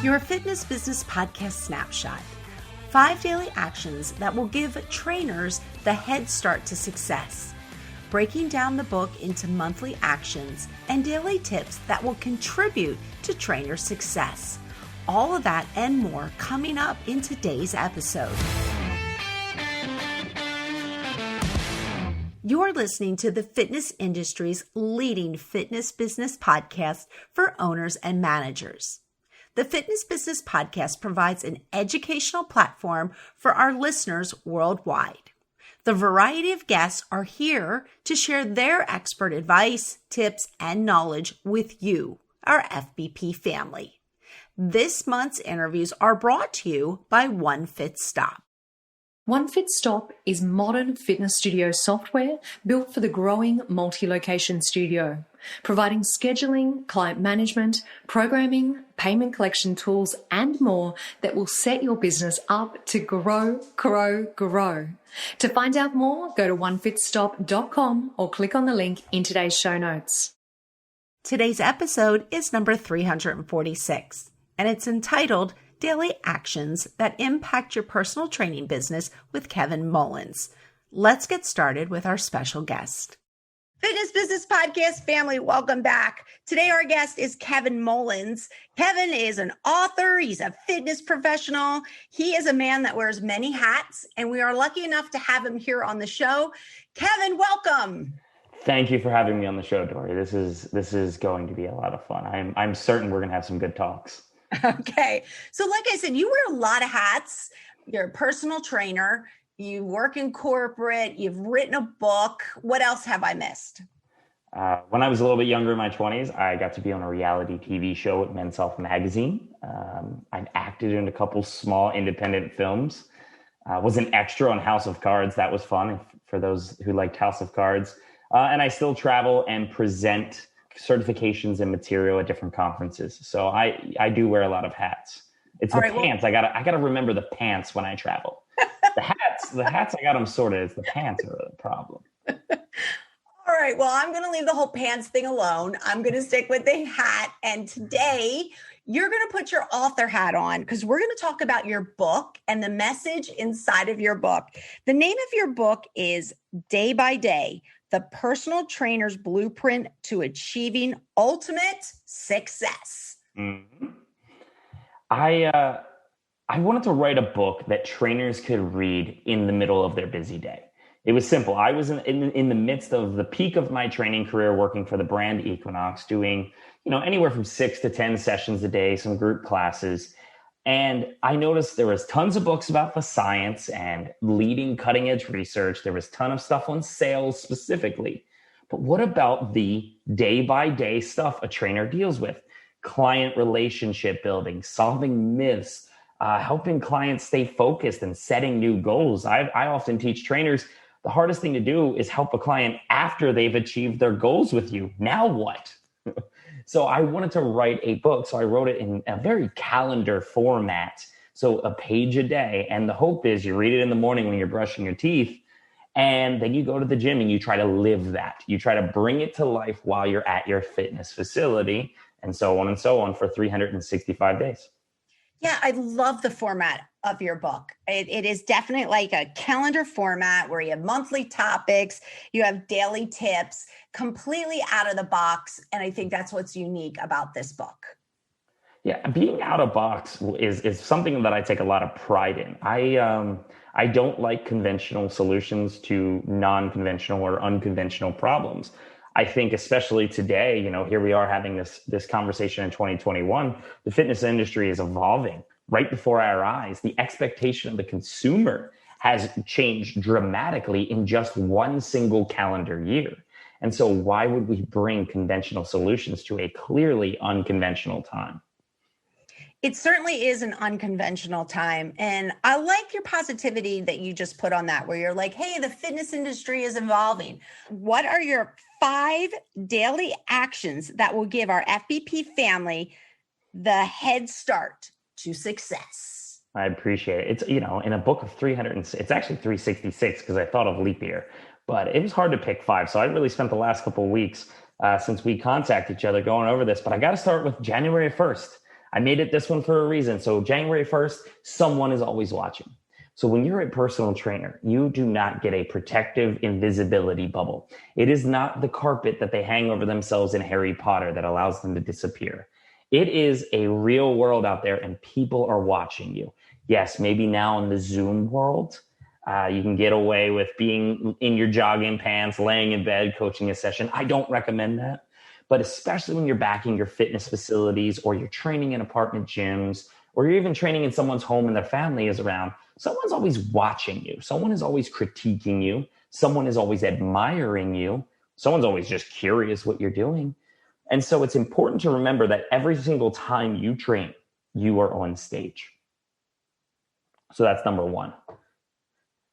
Your Fitness Business Podcast Snapshot. 5 daily actions that will give trainers the head start to success. Breaking down the book into monthly actions and daily tips that will contribute to trainer success. All of that and more coming up in today's episode. You're listening to the fitness industry's leading fitness business podcast for owners and managers. The Fitness Business Podcast provides an educational platform for our listeners worldwide. The variety of guests are here to share their expert advice, tips, and knowledge with you, our FBP family. This month's interviews are brought to you by One Fit Stop. One Fit Stop is modern fitness studio software built for the growing multi-location studio, providing scheduling, client management, programming, payment collection tools, and more that will set your business up to grow. To find out more, go to onefitstop.com or click on the link in today's show notes. Today's episode is number 346, and it's entitled Daily Actions That Impact Your Personal Training Business with Kevin Mullins. Let's get started with our special guest. Fitness Business Podcast family, welcome back. Today our guest is Kevin Mullins. Kevin is an author. He's a fitness professional. He is a man that wears many hats, and we are lucky enough to have him here on the show. Kevin, welcome. Thank you for having me on the show, Dory. This is going to be a lot of fun. I'm certain we're going to have some good talks. Okay. So like I said, you wear a lot of hats. You're a personal trainer. You work in corporate. You've written a book. What else have I missed? When I was a little bit younger in my 20s, I got to be on a reality TV show at Men's Health magazine. I've acted in a couple small independent films. Was an extra on House of Cards. That was fun for those who liked House of Cards. And I still travel and present certifications and material at different conferences. So I do wear a lot of hats. It's the pants. I gotta remember the pants when I travel. The hats, I got them sorted. It's the pants are the problem. All right. Well, I'm going to leave the whole pants thing alone. I'm going to stick with the hat. And today you're going to put your author hat on because we're going to talk about your book and the message inside of your book. The name of your book is Day by Day, The Personal Trainer's Blueprint to Achieving Ultimate Success. Mm-hmm. I wanted to write a book that trainers could read in the middle of their busy day. It was simple. I was in the midst of the peak of my training career working for the brand Equinox, doing anywhere from 6 to 10 sessions a day, some group classes. And I noticed there was tons of books about the science and leading cutting edge research. There was a ton of stuff on sales specifically. But what about the day by day stuff a trainer deals with? Client relationship building, solving myths, helping clients stay focused and setting new goals. I often teach trainers the hardest thing to do is help a client after they've achieved their goals with you. Now what? So I wanted to write a book. So I wrote it in a very calendar format. So a page a day. And the hope is you read it in the morning when you're brushing your teeth. And then you go to the gym and you try to live that. You try to bring it to life while you're at your fitness facility and so on for 365 days. Yeah, I love the format of your book. It is definitely like a calendar format where you have monthly topics, you have daily tips, completely out of the box. And I think that's what's unique about this book. Yeah, being out of box is something that I take a lot of pride in. I don't like conventional solutions to non-conventional or unconventional problems. I think especially today, here we are having this conversation in 2021, the fitness industry is evolving right before our eyes. The expectation of the consumer has changed dramatically in just one single calendar year. And so why would we bring conventional solutions to a clearly unconventional time? It certainly is an unconventional time. And I like your positivity that you just put on that, where you're like, hey, the fitness industry is evolving. What are your 5 daily actions that will give our FBP family the head start to success? I appreciate it. It's, in a book of 300, it's actually 366 because I thought of leap year, but it was hard to pick 5. So I really spent the last couple of weeks since we contacted each other going over this, but I got to start with January 1st. I made it this one for a reason. So January 1st, someone is always watching. So when you're a personal trainer, you do not get a protective invisibility bubble. It is not the carpet that they hang over themselves in Harry Potter that allows them to disappear. It is a real world out there and people are watching you. Yes, maybe now in the Zoom world, you can get away with being in your jogging pants, laying in bed, coaching a session. I don't recommend that. But especially when you're backing your fitness facilities or you're training in apartment gyms or you're even training in someone's home and their family is around, someone's always watching you. Someone is always critiquing you. Someone is always admiring you. Someone's always just curious what you're doing. And so it's important to remember that every single time you train, you are on stage. So that's number one.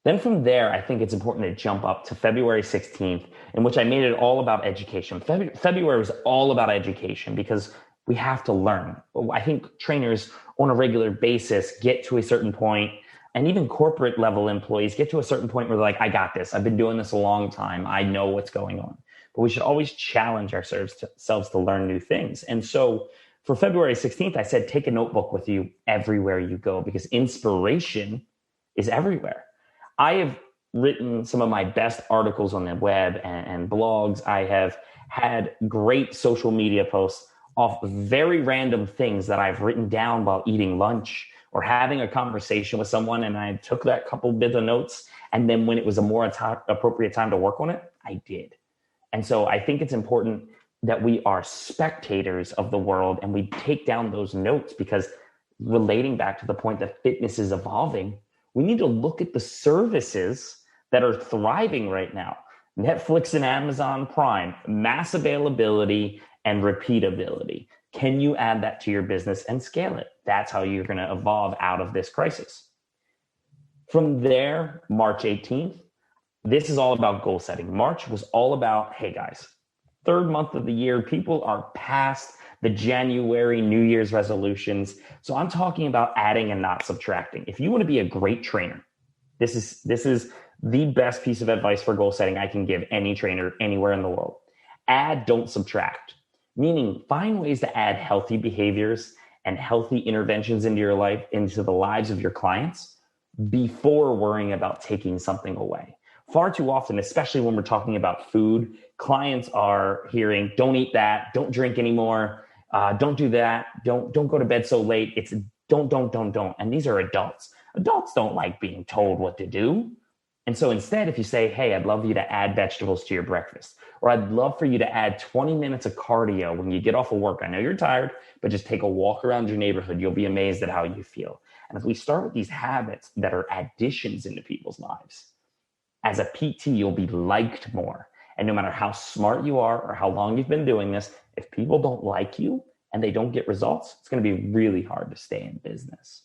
Then from there, I think it's important to jump up to February 16th, in which I made it all about education. February was all about education because we have to learn. I think trainers on a regular basis get to a certain point, and even corporate level employees get to a certain point where they're like, I got this. I've been doing this a long time. I know what's going on. But we should always challenge ourselves to learn new things. And so for February 16th, I said, take a notebook with you everywhere you go because inspiration is everywhere. I have written some of my best articles on the web and blogs. I have had great social media posts off very random things that I've written down while eating lunch or having a conversation with someone. And I took that couple bits of notes. And then when it was a more appropriate time to work on it, I did. And so I think it's important that we are spectators of the world and we take down those notes because relating back to the point that fitness is evolving, we need to look at the services that are thriving right now. Netflix and Amazon Prime, mass availability and repeatability. Can you add that to your business and scale it? That's how you're going to evolve out of this crisis. From there, March 18th, this is all about goal setting. March was all about, hey guys, third month of the year, people are past the January New Year's resolutions. So I'm talking about adding and not subtracting. If you want to be a great trainer, this is the best piece of advice for goal setting I can give any trainer anywhere in the world. Add, don't subtract. Meaning find ways to add healthy behaviors and healthy interventions into your life, into the lives of your clients before worrying about taking something away. Far too often, especially when we're talking about food, clients are hearing, don't eat that, don't drink anymore, don't do that, don't go to bed so late. It's don't. And these are adults. Adults don't like being told what to do. And so instead, if you say, hey, I'd love you to add vegetables to your breakfast, or I'd love for you to add 20 minutes of cardio when you get off of work. I know you're tired, but just take a walk around your neighborhood. You'll be amazed at how you feel. And if we start with these habits that are additions into people's lives, as a PT, you'll be liked more. And no matter how smart you are or how long you've been doing this, if people don't like you and they don't get results, it's going to be really hard to stay in business.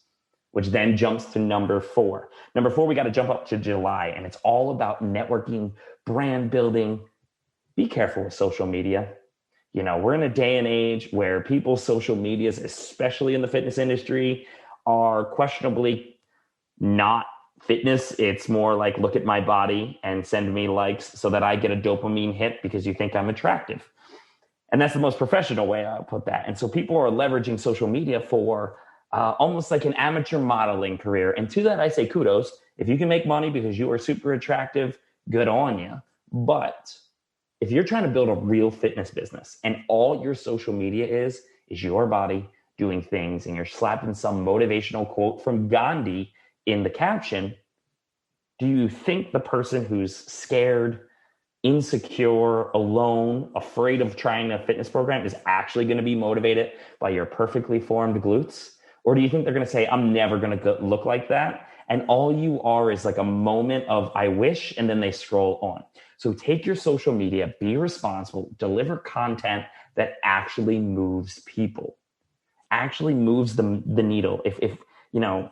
Which then jumps to number 4. Number 4, we got to jump up to July, and it's all about networking, brand building. Be careful with social media. You know, we're in a day and age where people's social medias, especially in the fitness industry, are questionably not fitness. It's more like, look at my body and send me likes so that I get a dopamine hit because you think I'm attractive. And that's the most professional way I'll put that. And so people are leveraging social media for almost like an amateur modeling career. And to that, I say kudos. If you can make money because you are super attractive, good on you. But if you're trying to build a real fitness business and all your social media is your body doing things and you're slapping some motivational quote from Gandhi in the caption, do you think the person who's scared, insecure, alone, afraid of trying a fitness program is actually going to be motivated by your perfectly formed glutes? Or do you think they're going to say, I'm never going to look like that? And all you are is like a moment of I wish, and then they scroll on. So take your social media, be responsible, deliver content that actually moves people, actually moves the needle. If you know,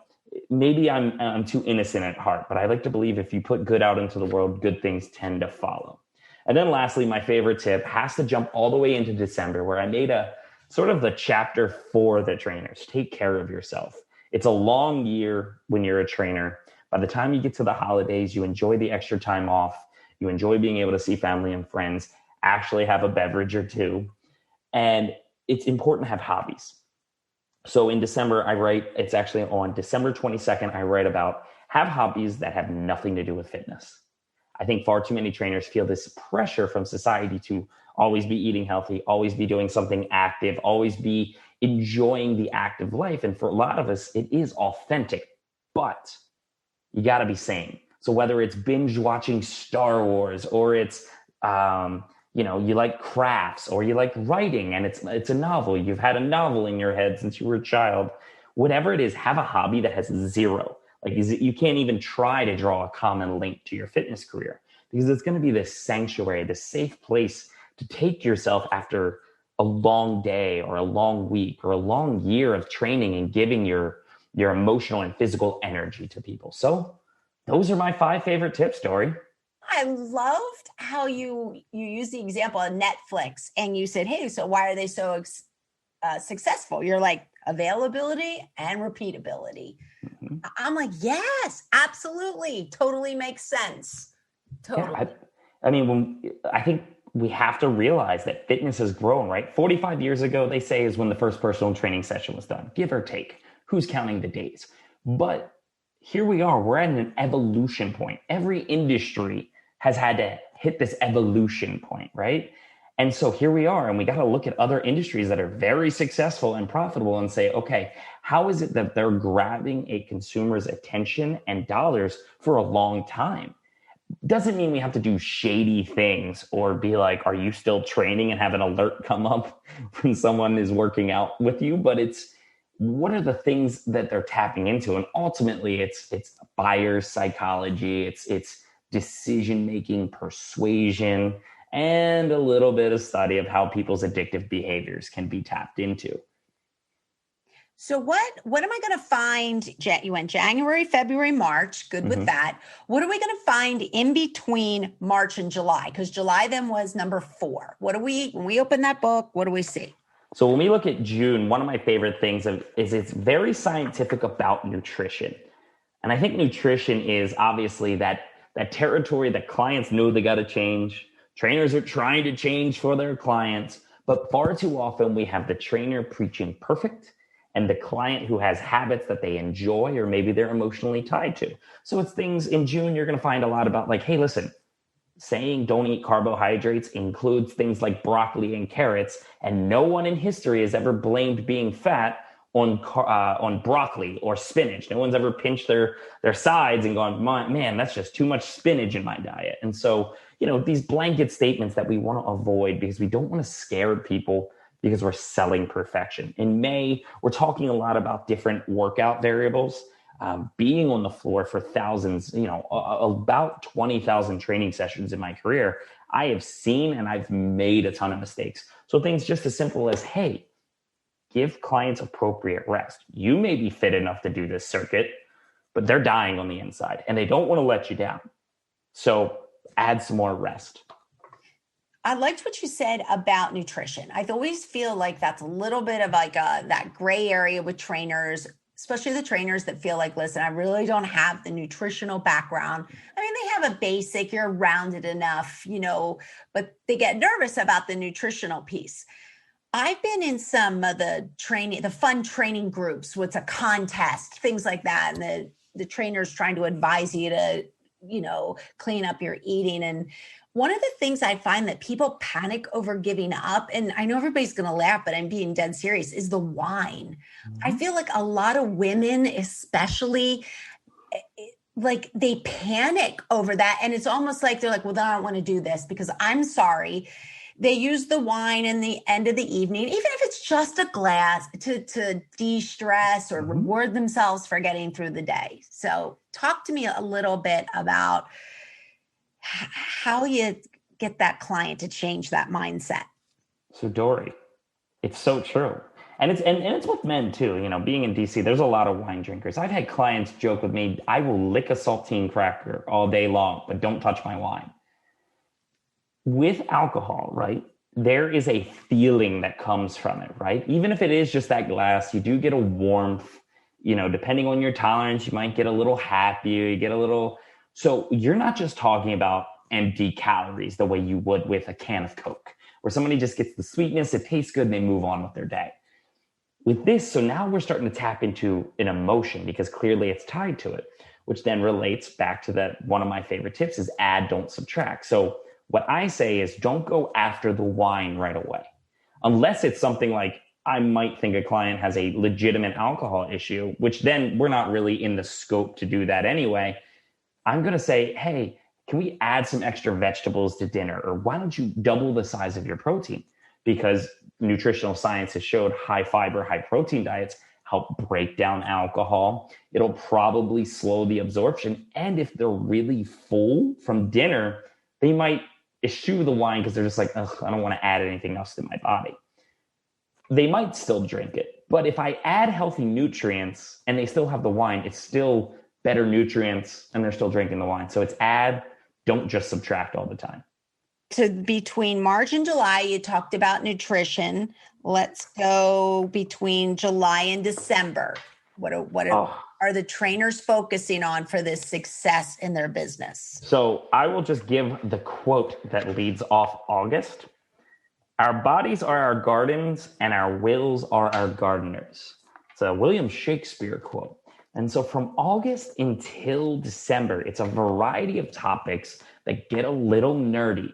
maybe I'm too innocent at heart, but I like to believe if you put good out into the world, good things tend to follow. And then lastly, my favorite tip has to jump all the way into December, where I made a sort of the chapter for the trainers. Take care of yourself. It's a long year when you're a trainer. By the time you get to the holidays, you enjoy the extra time off. You enjoy being able to see family and friends, actually have a beverage or two. And it's important to have hobbies. So in December, it's actually on December 22nd, I write about have hobbies that have nothing to do with fitness. I think far too many trainers feel this pressure from society to always be eating healthy, always be doing something active, always be enjoying the active life. And for a lot of us, it is authentic, but you got to be sane. So whether it's binge watching Star Wars, or it's, you like crafts, or you like writing and it's a novel, you've had a novel in your head since you were a child, whatever it is, have a hobby that has zero. Like you can't even try to draw a common link to your fitness career, because it's going to be this sanctuary, this safe place to take yourself after a long day or a long week or a long year of training and giving your emotional and physical energy to people. So those are my 5 favorite tips, Dory. I loved how you used the example of Netflix, and you said, hey, so why are they so successful? You're like, availability and repeatability. Mm-hmm. I'm like, yes, absolutely. Totally makes sense. Totally. Yeah, I think we have to realize that fitness has grown, right? 45 years ago, they say, is when the first personal training session was done, give or take. Who's counting the days? But here we are, we're at an evolution point. Every industry has had to hit this evolution point, right? And so here we are, and we got to look at other industries that are very successful and profitable and say, okay, how is it that they're grabbing a consumer's attention and dollars for a long time? Doesn't mean we have to do shady things or be like, are you still training, and have an alert come up when someone is working out with you? But it's, what are the things that they're tapping into? And ultimately it's buyer psychology, it's decision-making, persuasion, and a little bit of study of how people's addictive behaviors can be tapped into. So what am I going to find? You went January, February, March. Good with that. What are we going to find in between March and July? Because July then was number 4. When we open that book, what do we see? So when we look at June, one of my favorite things is it's very scientific about nutrition. And I think nutrition is obviously that territory that clients know they got to change. Trainers are trying to change for their clients, but far too often we have the trainer preaching perfect and the client who has habits that they enjoy or maybe they're emotionally tied to. So it's things in June you're going to find a lot about, like, hey, listen, saying don't eat carbohydrates includes things like broccoli and carrots, and no one in history has ever blamed being fat on broccoli or spinach. No one's ever pinched their sides and gone, man, that's just too much spinach in my diet. And so, these blanket statements that we want to avoid because we don't want to scare people because we're selling perfection. In May, we're talking a lot about different workout variables. Being on the floor for thousands, about 20,000 training sessions in my career, I have seen and I've made a ton of mistakes. So things just as simple as, hey, give clients appropriate rest. You may be fit enough to do this circuit, but they're dying on the inside and they don't want to let you down. So add some more rest. I liked what you said about nutrition. I always feel like that's a little bit of like that gray area with trainers, especially the trainers that feel like, listen, I really don't have the nutritional background. I mean, they have a basic, you're rounded enough, but they get nervous about the nutritional piece. I've been in some of the fun training groups, what's a contest, things like that. And the trainer's trying to advise you to, clean up your eating. And one of the things I find that people panic over giving up, and I know everybody's going to laugh, but I'm being dead serious, is the wine. Mm-hmm. I feel like a lot of women, especially, like they panic over that. And it's almost like they're like, well, then I don't want to do this because I'm sorry. They use the wine in the end of the evening, even if it's just a glass, to de-stress or reward themselves for getting through the day. So talk to me a little bit about how you get that client to change that mindset. So Dory, it's so true. And it's with men too. Being in DC, there's a lot of wine drinkers. I've had clients joke with me, I will lick a saltine cracker all day long, but don't touch my wine. With alcohol, right, there is a feeling that comes from it, right? Even if it is just that glass, you do get a warmth, depending on your tolerance, you might get a little happier, you get a little. So you're not just talking about empty calories the way you would with a can of Coke, where somebody just gets the sweetness, it tastes good, and they move on with their day. with this, so now we're starting to tap into an emotion because clearly it's tied to it, which then relates back to that. One of my favorite tips is add, don't subtract. So what I say is don't go after the wine right away, unless it's something like I might think a client has a legitimate alcohol issue, which then we're not really in the scope to do that anyway. I'm going to say, hey, can we add some extra vegetables to dinner? Or why don't you double the size of your protein? Because nutritional science has showed high fiber, high protein diets help break down alcohol. It'll probably slow the absorption. And if they're really full from dinner, they might eschew the wine because they're just like, ugh, I don't want to add anything else to my body. They might still drink it. But if I add healthy nutrients and they still have the wine, it's still better nutrients and they're still drinking the wine. So it's add, don't just subtract all the time. So between March and July, you talked about nutrition. Let's go between July and December. What are the trainers focusing on for this success in their business? So I will just give the quote that leads off August. Our bodies are our gardens and our wills are our gardeners. It's a William Shakespeare quote. And so from August until December, it's a variety of topics that get a little nerdy,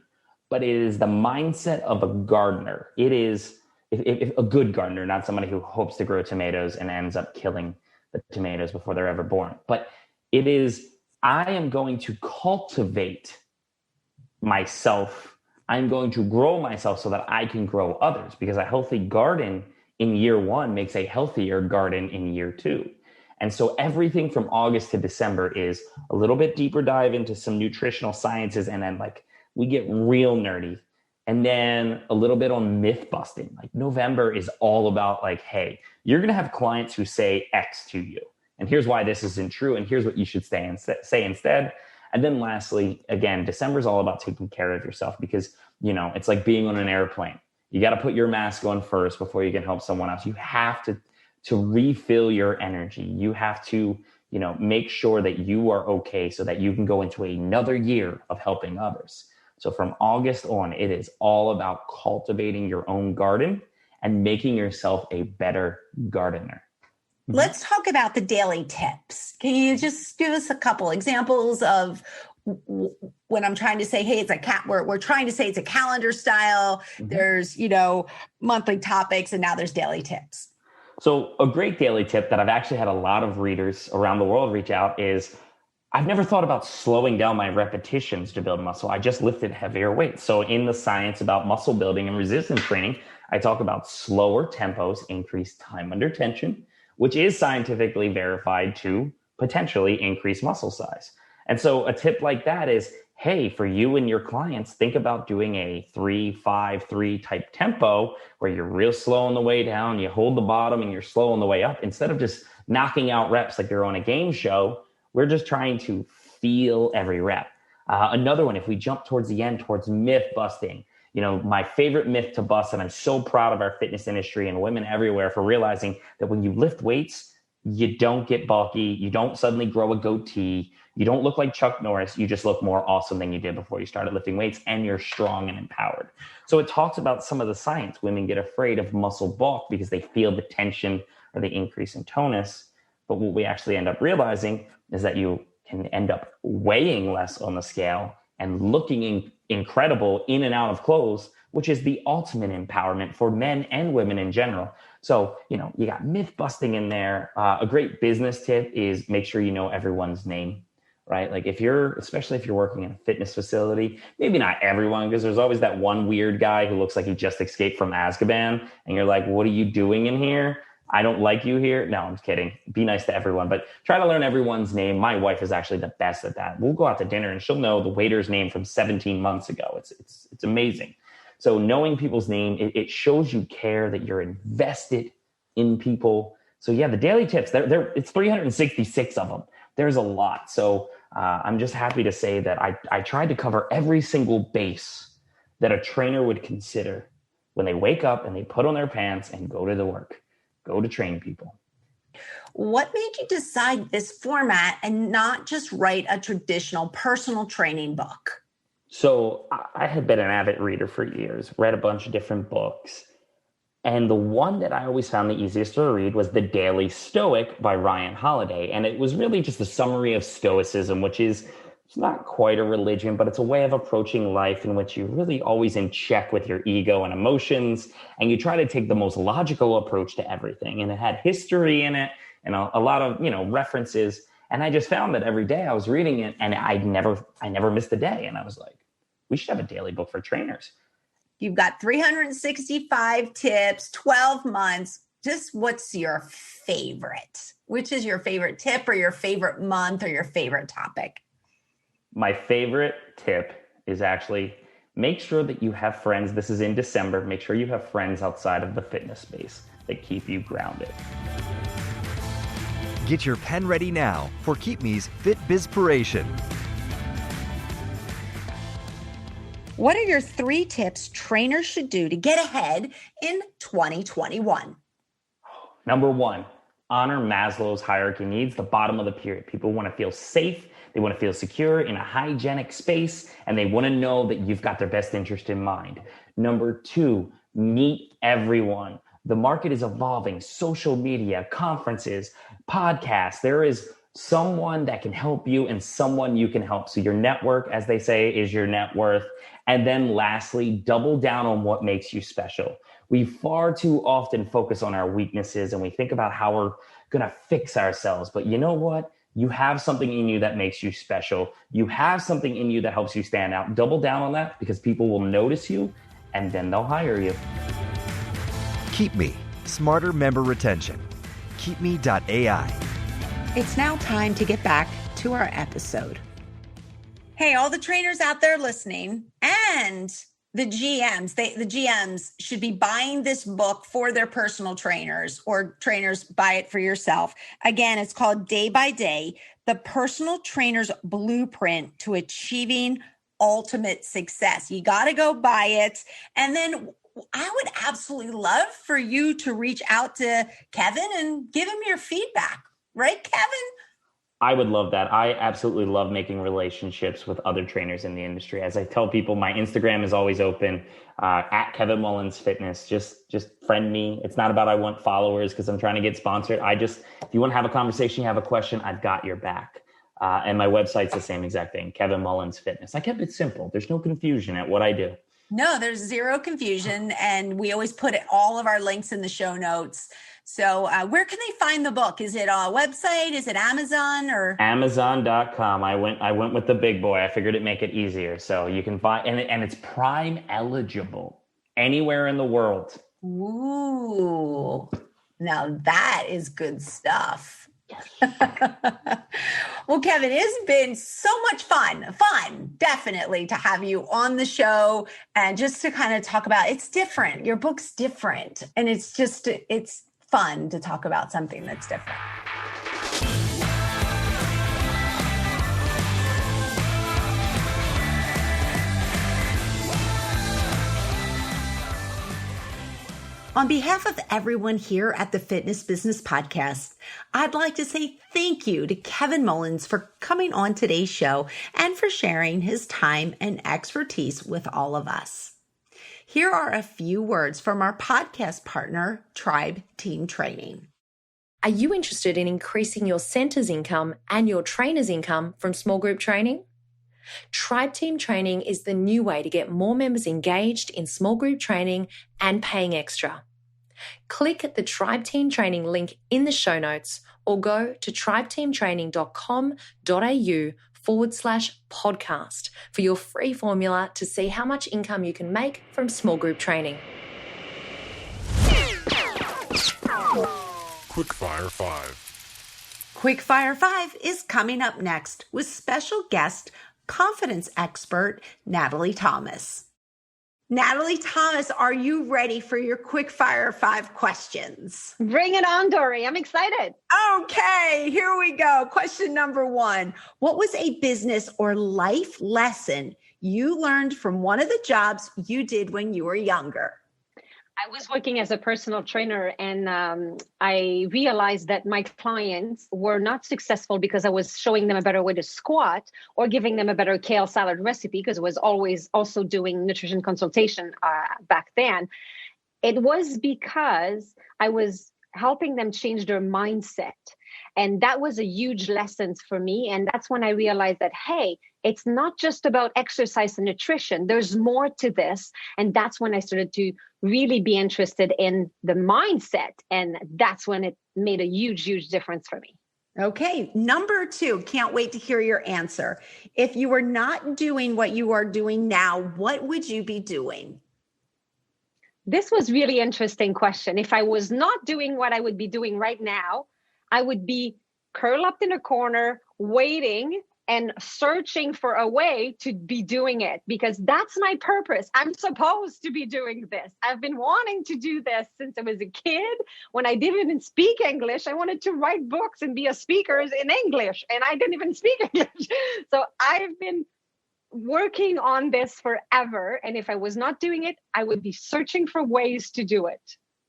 but it is the mindset of a gardener. It is if a good gardener, not somebody who hopes to grow tomatoes and ends up killing the tomatoes before they're ever born. But it is, I am going to cultivate myself. I'm going to grow myself so that I can grow others, because a healthy garden in year one makes a healthier garden in year two. And so everything from August to December is a little bit deeper dive into some nutritional sciences. And then like we get real nerdy. And then a little bit on myth busting. Like November is all about like, hey, you're going to have clients who say X to you. And here's why this isn't true. And here's what you should say instead. And then lastly, again, December is all about taking care of yourself, because, you know, it's like being on an airplane. You got to put your mask on first before you can help someone else. You have to refill your energy. You have to, you know, make sure that you are okay so that you can go into another year of helping others. So from August on, it is all about cultivating your own garden and making yourself a better gardener. Let's talk about the daily tips. Can you just give us a couple examples of when I'm trying to say, hey, it's we're trying to say it's a calendar style. Mm-hmm. There's, you know, monthly topics, and now there's daily tips. So a great daily tip that I've actually had a lot of readers around the world reach out is, I've never thought about slowing down my repetitions to build muscle. I just lifted heavier weights. So in the science about muscle building and resistance training, I talk about slower tempos, increased time under tension, which is scientifically verified to potentially increase muscle size. And so a tip like that is, hey, for you and your clients, think about doing a 3-5-3 type tempo where you're real slow on the way down, you hold the bottom and you're slow on the way up. Instead of just knocking out reps like you're on a game show, we're just trying to feel every rep. Another one, if we jump towards the end, towards myth busting, you know, my favorite myth to bust, and I'm so proud of our fitness industry and women everywhere for realizing that when you lift weights, you don't get bulky, you don't suddenly grow a goatee, you don't look like Chuck Norris, you just look more awesome than you did before you started lifting weights, and you're strong and empowered. So it talks about some of the science. Women get afraid of muscle bulk because they feel the tension or the increase in tonus. But what we actually end up realizing is that you can end up weighing less on the scale and looking incredible in and out of clothes, which is the ultimate empowerment for men and women in general. So, you know, you got myth busting in there. A great business tip is make sure you know everyone's name, right? Like especially if you're working in a fitness facility, maybe not everyone, because there's always that one weird guy who looks like he just escaped from Azkaban. And you're like, what are you doing in here? I don't like you here. No, I'm just kidding. Be nice to everyone, but try to learn everyone's name. My wife is actually the best at that. We'll go out to dinner and she'll know the waiter's name from 17 months ago. It's amazing. So knowing people's name, it shows you care, that you're invested in people. So yeah, the daily tips, it's 366 of them. There's a lot. So I'm just happy to say that I tried to cover every single base that a trainer would consider when they wake up and they put on their pants and go to the work. Go to train people. What made you decide this format and not just write a traditional personal training book? So I had been an avid reader for years, read a bunch of different books. And the one that I always found the easiest to read was The Daily Stoic by Ryan Holiday. And it was really just a summary of Stoicism, which is, it's not quite a religion, but it's a way of approaching life in which you're really always in check with your ego and emotions. And you try to take the most logical approach to everything. And it had history in it and a lot of, references. And I just found that every day I was reading it and I never missed a day. And I was like, we should have a daily book for trainers. You've got 365 tips, 12 months. Just what's your favorite? Which is your favorite tip or your favorite month or your favorite topic? My favorite tip is actually make sure that you have friends. This is in December. Make sure you have friends outside of the fitness space that keep you grounded. Get your pen ready now for Keep Me's Fit Bizpiration. What are your 3 tips trainers should do to get ahead in 2021? Number 1, honor Maslow's hierarchy needs, the bottom of the pyramid. People want to feel safe. They want to feel secure in a hygienic space, and they want to know that you've got their best interest in mind. Number 2, meet everyone. The market is evolving. Social media, conferences, podcasts. There is someone that can help you and someone you can help. So your network, as they say, is your net worth. And then lastly, double down on what makes you special. We far too often focus on our weaknesses and we think about how we're going to fix ourselves. But you know what? You have something in you that makes you special. You have something in you that helps you stand out. Double down on that because people will notice you and then they'll hire you. Keep Me, smarter member retention. KeepMe.ai. It's now time to get back to our episode. Hey, all the trainers out there listening and the GMs, the GMs should be buying this book for their personal trainers, or trainers buy it for yourself. Again, it's called Day by Day, the Personal Trainer's Blueprint to Achieving Ultimate Success. You got to go buy it. And then I would absolutely love for you to reach out to Kevin and give him your feedback. Right, Kevin? I would love that. I absolutely love making relationships with other trainers in the industry. As I tell people, my Instagram is always open, at Kevin Mullins Fitness. Just friend me. It's not about I want followers because I'm trying to get sponsored. If you want to have a conversation, you have a question, I've got your back. And my website's the same exact thing, Kevin Mullins Fitness. I kept it simple. There's no confusion at what I do. No, there's zero confusion. And we always put all of our links in the show notes. So where can they find the book? Is it a website? Is it Amazon or? Amazon.com. I went with the big boy. I figured it'd make it easier. So you can find, and it's Prime eligible anywhere in the world. Ooh, now that is good stuff. Yes. Well, Kevin, it's been so much fun, definitely, to have you on the show and just to kind of talk about, it's different. Your book's different. And it's fun to talk about something that's different. On behalf of everyone here at the Fitness Business Podcast, I'd like to say thank you to Kevin Mullins for coming on today's show and for sharing his time and expertise with all of us. Here are a few words from our podcast partner, Tribe Team Training. Are you interested in increasing your center's income and your trainer's income from small group training? Tribe Team Training is the new way to get more members engaged in small group training and paying extra. Click the Tribe Team Training link in the show notes or go to tribeteamtraining.com.au/podcast for your free formula to see how much income you can make from small group training. Quickfire 5. Quickfire 5 is coming up next with special guest, confidence expert, Natalie Thomas. Natalie Thomas, are you ready for your Quickfire 5 questions? Bring it on, Dory. I'm excited. Okay, here we go. Question number 1. What was a business or life lesson you learned from one of the jobs you did when you were younger? I was working as a personal trainer, and I realized that my clients were not successful because I was showing them a better way to squat or giving them a better kale salad recipe, because I was always also doing nutrition consultation back then. it was because I was helping them change their mindset. And that was a huge lesson for me. And that's when I realized that, hey, it's not just about exercise and nutrition. There's more to this. And that's when I started to really be interested in the mindset. And that's when it made a huge, huge difference for me. Okay, number 2, can't wait to hear your answer. If you were not doing what you are doing now, what would you be doing? This was really interesting question. If I was not doing what I would be doing right now, I would be curled up in a corner, waiting and searching for a way to be doing it, because that's my purpose. I'm supposed to be doing this. I've been wanting to do this since I was a kid. When I didn't even speak English, I wanted to write books and be a speaker in English, and I didn't even speak English. So I've been working on this forever. And if I was not doing it, I would be searching for ways to do it.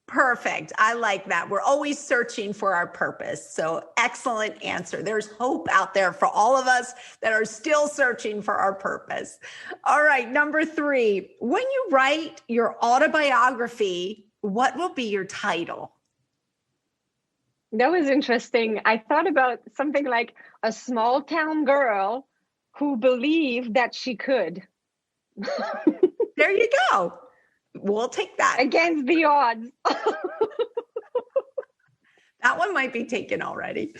Perfect. I like that. We're always searching for our purpose. So excellent answer. There's hope out there for all of us that are still searching for our purpose. All right. Number 3, when you write your autobiography, what will be your title? That was interesting. I thought about something like a small town girl who believed that she could. There you go. We'll take that. Against the odds. That one might be taken already.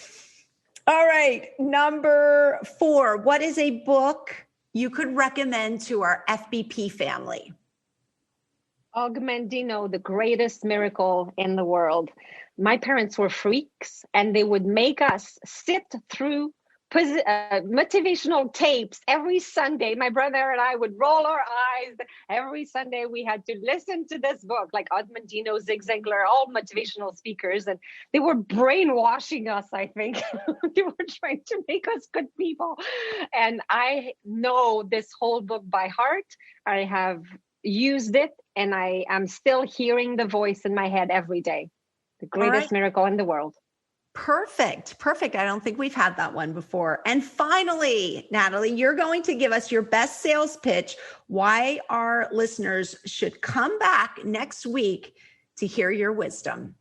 All right. Number 4, what is a book you could recommend to our FBP family? Augmentino, the greatest miracle in the world. My parents were freaks, and they would make us sit through motivational tapes every Sunday. My brother and I would roll our eyes. Every Sunday we had to listen to this book, like Augmentino, Zig Ziglar, all motivational speakers. And they were brainwashing us, I think. They were trying to make us good people. And I know this whole book by heart. I have used it, and I am still hearing the voice in my head every day. The greatest miracle in the world. Perfect. I don't think we've had that one before. And finally, Natalie, you're going to give us your best sales pitch, why our listeners should come back next week to hear your wisdom.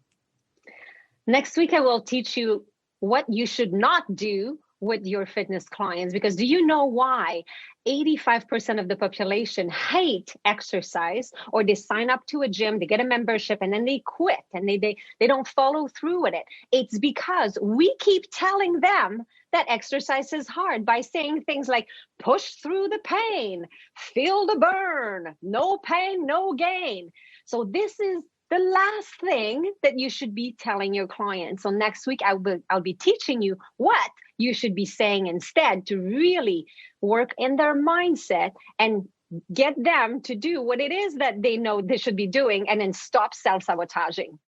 Next week, I will teach you what you should not do with your fitness clients, because do you know why 85% of the population hate exercise, or they sign up to a gym, they get a membership, and then they quit and they don't follow through with it? It's because we keep telling them that exercise is hard by saying things like push through the pain, feel the burn, no pain, no gain. So this is the last thing that you should be telling your clients. So next week, I'll be teaching you what you should be saying instead to really work in their mindset and get them to do what it is that they know they should be doing, and then stop self-sabotaging.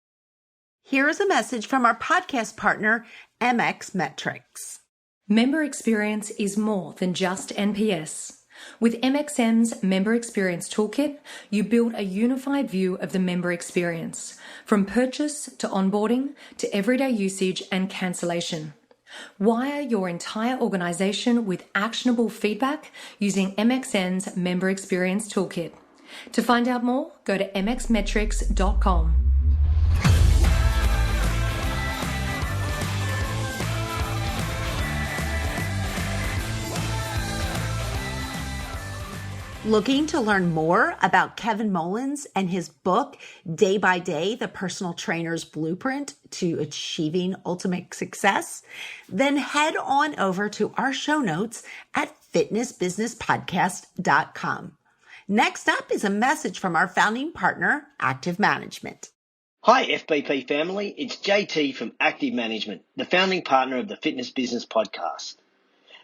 Here is a message from our podcast partner, MX Metrics. Member experience is more than just NPS. With MXM's Member Experience Toolkit, you build a unified view of the member experience, from purchase to onboarding to everyday usage and cancellation. Wire your entire organization with actionable feedback using MXN's Member Experience Toolkit. To find out more, go to mxmetrics.com. Looking to learn more about Kevin Mullins and his book, Day by Day, The Personal Trainer's Blueprint to Achieving Ultimate Success? Then head on over to our show notes at fitnessbusinesspodcast.com. Next up is a message from our founding partner, Active Management. Hi, FBP family. It's JT from Active Management, the founding partner of the Fitness Business Podcast.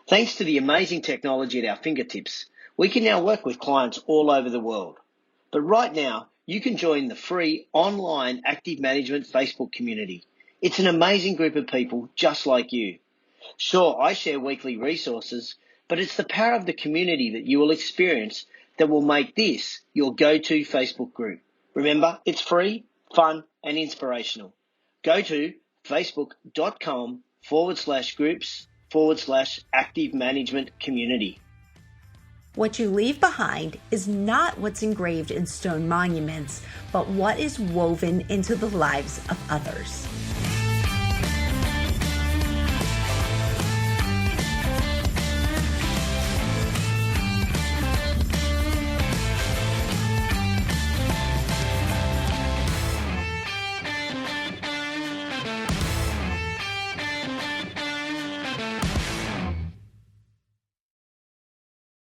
Thanks to the amazing technology at our fingertips, we can now work with clients all over the world. But right now, you can join the free online Active Management Facebook community. It's an amazing group of people just like you. Sure, I share weekly resources, but it's the power of the community that you will experience that will make this your go-to Facebook group. Remember, it's free, fun, and inspirational. Go to facebook.com/groups/Active Management Community. What you leave behind is not what's engraved in stone monuments, but what is woven into the lives of others.